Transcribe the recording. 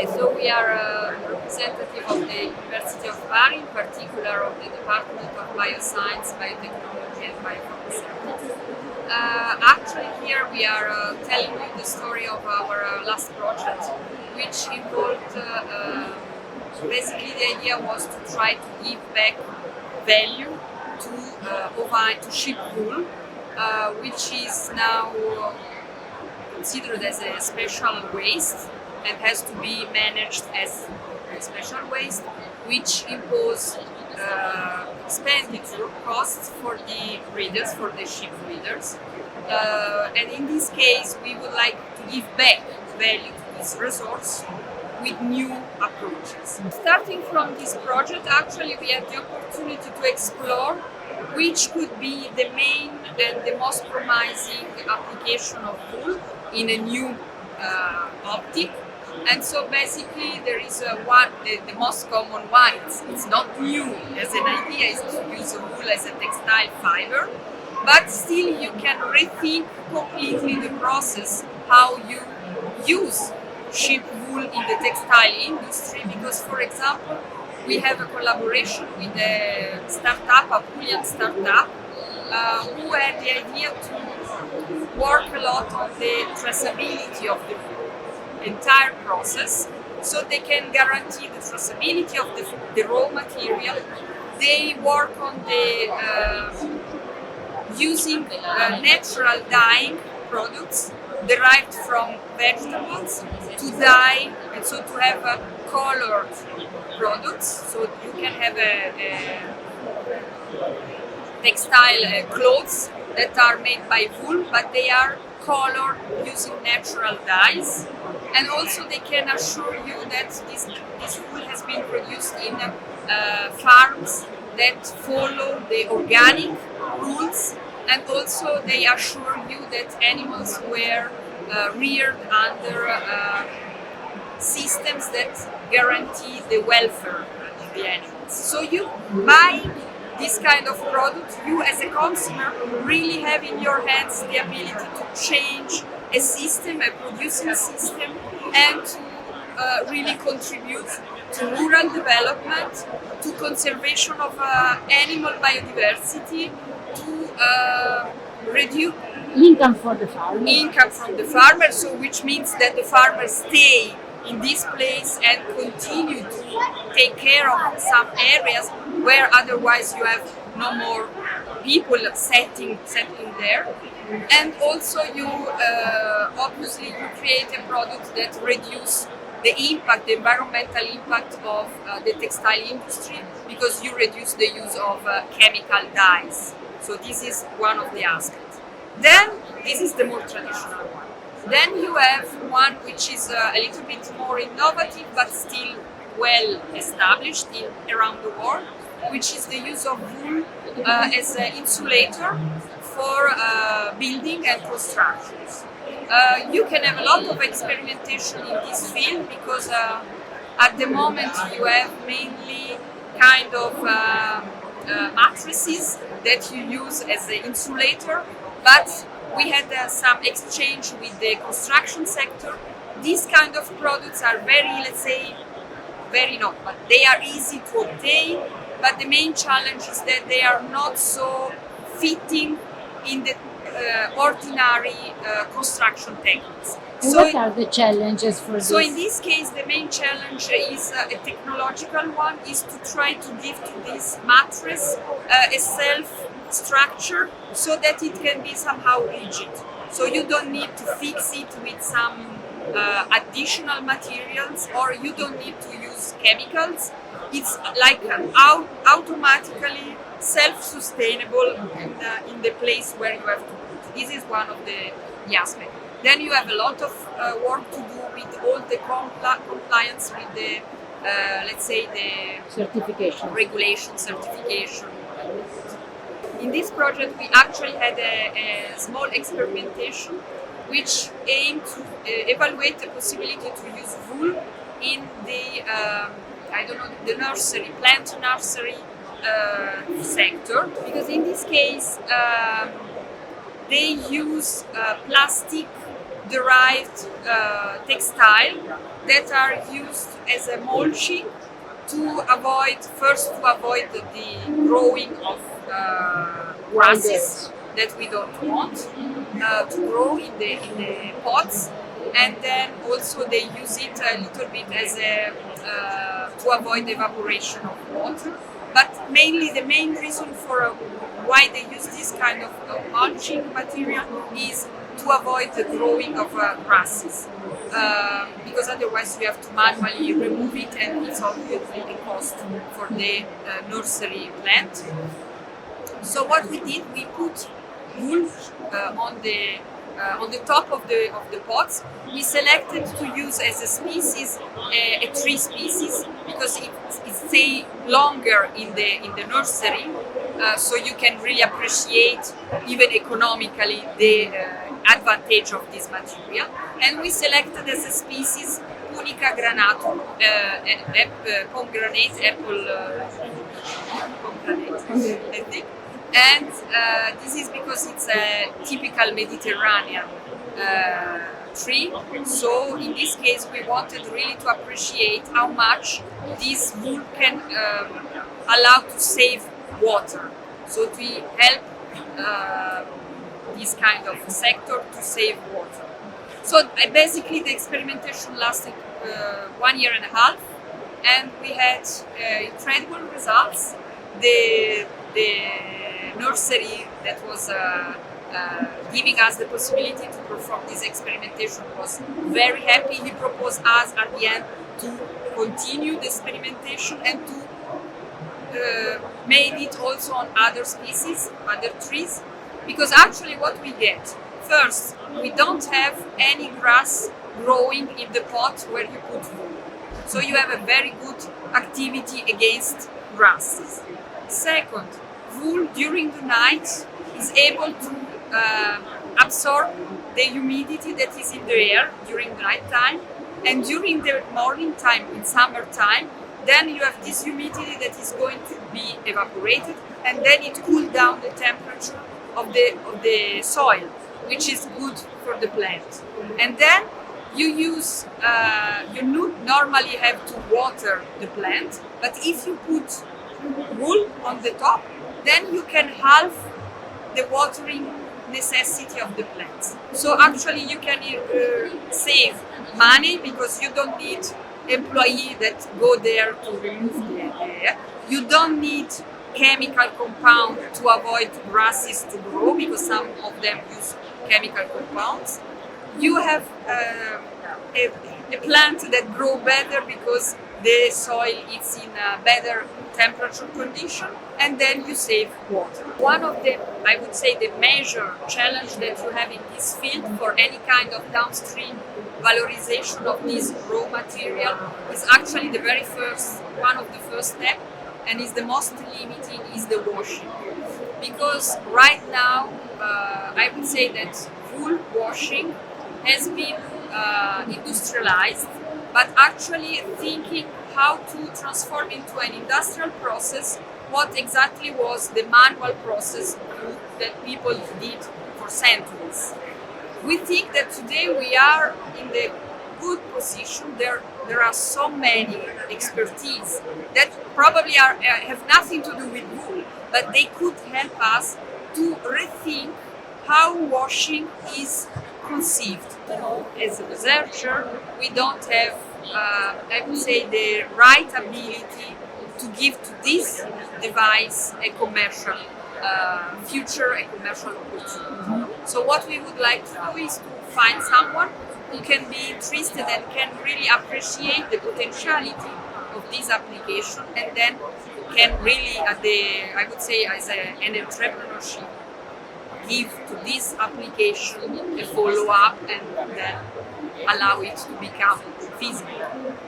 So we are a representative of the University of Bari, in particular of the Department of Bioscience, Biotechnology and Biopharmaceutics. Actually here we are telling you the story of our last project, which involved, basically the idea was to try to give back value to ovine, to sheep wool, which is now considered as a special waste and has to be managed as a special waste, which impose expenditure costs for the breeders, for the sheep breeders. And in this case, we would like to give back value to this resource with new approaches. Starting from this project, actually, we had the opportunity to explore which could be the main and the most promising application of wool in a new optic. And so basically there is one, the most common one, it's not new as an idea, is to use wool as a textile fiber, but still you can rethink completely the process, how you use sheep wool in the textile industry, because for example, we have a collaboration with a startup, a Apulian startup, who had the idea to work a lot on the traceability of the entire process, so they can guarantee the traceability of the raw material. They work on the using natural dyeing products derived from vegetables to dye, and so to have colored products, so you can have a textile clothes that are made by wool, but they are colored using natural dyes. And also they can assure you that this wool has been produced in farms that follow the organic rules, and also they assure you that animals were reared under systems that guarantee the welfare of the animals. So you buy this kind of product, you as a consumer really have in your hands the ability to change a system, a producing system, and to really contribute to rural development, to conservation of animal biodiversity, to reduce income for the farmer. Income from the farmer, so which means that the farmers stay in this place and continue to take care of some areas where otherwise you have no more people settling there. And also you obviously you create a product that reduces the impact, the environmental impact of the textile industry, because you reduce the use of chemical dyes. So this is one of the aspects. Then this is the more traditional one. Then you have one which is a little bit more innovative but still well established around the world, which is the use of wool as an insulator for building and constructions. You can have a lot of experimentation in this field, because at the moment you have mainly kind of mattresses that you use as an insulator, but we had some exchange with the construction sector. These kind of products are very, let's say, but they are easy to obtain, but the main challenge is that they are not so fitting in the ordinary construction techniques. And what are the challenges for this? So in this case, the main challenge is a technological one, is to try to give to this mattress a self-structure so that it can be somehow rigid. So you don't need to fix it with some additional materials, or you don't need to use chemicals. It's like automatically self-sustainable in the place where you have to put. This is one of the aspects. Then you have a lot of work to do with all the compliance with the, let's say, the certification, regulation, certification. In this project, we actually had a small experimentation which aimed to evaluate the possibility to use wool in the, the nursery, plant nursery sector, because in this case they use plastic derived textile that are used as a mulching to avoid the growing of grasses that we don't want to grow in the pots, and then also they use it a little bit as a to avoid evaporation of water. But mainly the main reason for why they use this kind of mulching material is to avoid the growing of grasses. Because otherwise you have to manually remove it, and it's obviously a cost for the nursery plant. So what we did, we put wool on the top of the pots. We selected to use as a species a tree species because it stays longer in the nursery, so you can really appreciate even economically the advantage of this material. And we selected as a species Punica granatum, pomegranate, I think. And this is because it's a typical Mediterranean tree. So in this case, we wanted really to appreciate how much this wool can allow to save water. So to help this kind of sector to save water. So basically the experimentation lasted 1 year and a half, and we had incredible results. The nursery that was giving us the possibility to perform this experimentation was very happy. He proposed us at the end to continue the experimentation and to made it also on other species, other trees, because actually what we get, first, we don't have any grass growing in the pot where you put wool. So you have a very good activity against grasses. Second, wool during the night is able to absorb the humidity that is in the air during the night time, and during the morning time, in summertime, then you have this humidity that is going to be evaporated, and then it cools down the temperature of the soil, which is good for the plant. And then you use, you normally have to water the plant, but if you put wool on the top, then you can halve the watering necessity of the plants. So actually you can save money because you don't need employees that go there to remove the air. You don't need chemical compound to avoid grasses to grow because some of them use chemical compounds. You have a plant that grows better because the soil is in a better temperature condition, and then you save water. One of the, I would say, the major challenge that you have in this field for any kind of downstream valorization of this raw material is actually the very first, one of the first steps, and is the most limiting, is the washing. Because right now, I would say that wool washing has been industrialized, but actually thinking how to transform into an industrial process what exactly was the manual process that people did for centuries. We think that today we are in the good position. There are so many expertise that probably have nothing to do with wool, but they could help us to rethink how washing is conceived. As a researcher, we don't have, I would say, the right ability to give to this device a commercial future, a commercial opportunity. So what we would like to do is to find someone who can be interested and can really appreciate the potentiality of this application, and then can really, I would say, as an entrepreneurship, give to this application a follow-up and then allow it to become feasible.